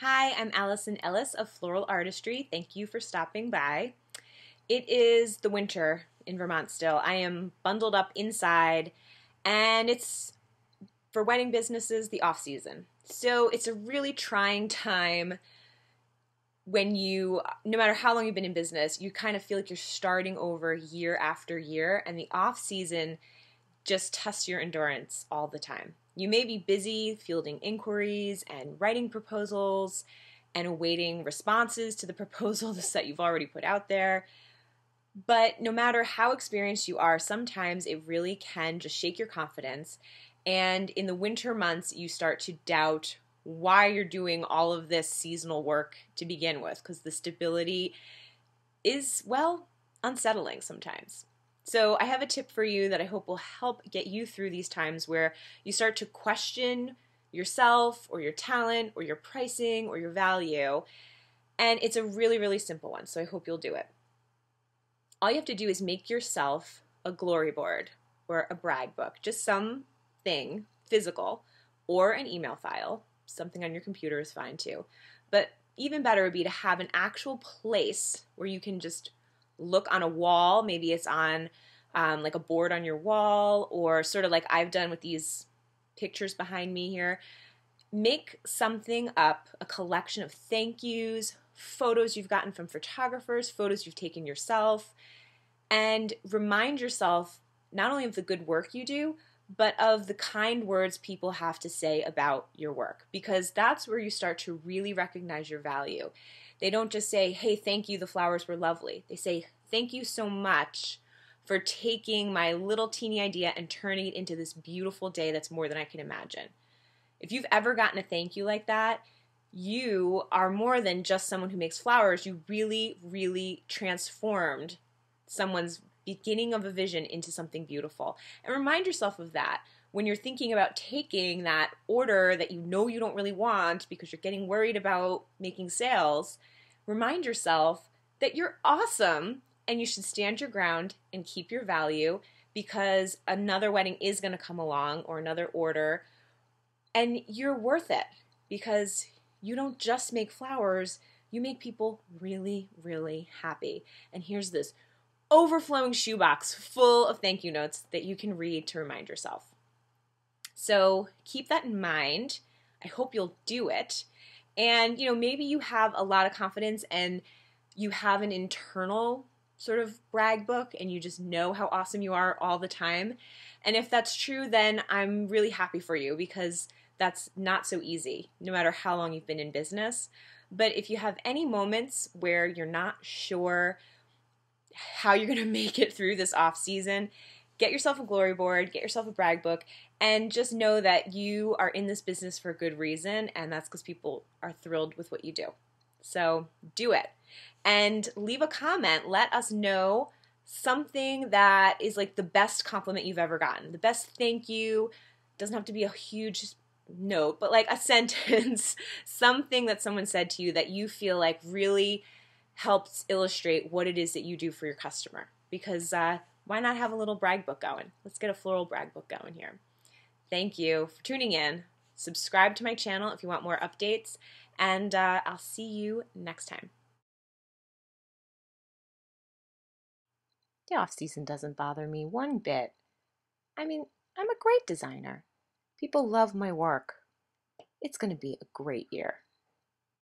Hi, I'm Allison Ellis of Floral Artistry. Thank you for stopping by. It is the winter in Vermont still. I am bundled up inside, and it's, for wedding businesses, the off season. So it's a really trying time when no matter how long you've been in business, you kind of feel like you're starting over year after year, and the off season just tests your endurance all the time. You may be busy fielding inquiries and writing proposals and awaiting responses to the proposals that you've already put out there. But no matter how experienced you are, sometimes it really can just shake your confidence. And in the winter months, you start to doubt why you're doing all of this seasonal work to begin with, because the stability is, well, unsettling sometimes. So I have a tip for you that I hope will help get you through these times where you start to question yourself or your talent or your pricing or your value. And it's a really, really simple one, so I hope you'll do it. All you have to do is make yourself a glory board or a brag book, just something physical, or an email file. Something on your computer is fine too. But even better would be to have an actual place where you can just look on a wall. Maybe it's on like a board on your wall, or sort of like I've done with these pictures behind me here. Make something up, a collection of thank yous, photos you've gotten from photographers, photos you've taken yourself, and remind yourself not only of the good work you do, but of the kind words people have to say about your work, because that's where you start to really recognize your value. They don't just say, hey, thank you, the flowers were lovely. They say, thank you so much for taking my little teeny idea and turning it into this beautiful day that's more than I can imagine. If you've ever gotten a thank you like that, you are more than just someone who makes flowers. You really, really transformed someone's beginning of a vision into something beautiful. And remind yourself of that when you're thinking about taking that order that you know you don't really want because you're getting worried about making sales. Remind yourself that you're awesome and you should stand your ground and keep your value, because another wedding is going to come along, or another order, and you're worth it, because you don't just make flowers, you make people really, really happy. And here's this overflowing shoebox full of thank you notes that you can read to remind yourself. So keep that in mind. I hope you'll do it. And maybe you have a lot of confidence and you have an internal sort of brag book and you just know how awesome you are all the time. And if that's true, then I'm really happy for you, because that's not so easy, no matter how long you've been in business. But if you have any moments where you're not sure how you're going to make it through this off season, get yourself a glory board, get yourself a brag book, and just know that you are in this business for a good reason, and that's because people are thrilled with what you do. So do it. And leave a comment. Let us know something that is like the best compliment you've ever gotten. The best thank you. Doesn't have to be a huge note, but like a sentence, something that someone said to you that you feel like really helps illustrate what it is that you do for your customer. Because why not have a little brag book going? Let's get a floral brag book going here. Thank you for tuning in. Subscribe to my channel if you want more updates, and I'll see you next time. The off season doesn't bother me one bit. I mean, I'm a great designer. People love my work. It's going to be a great year.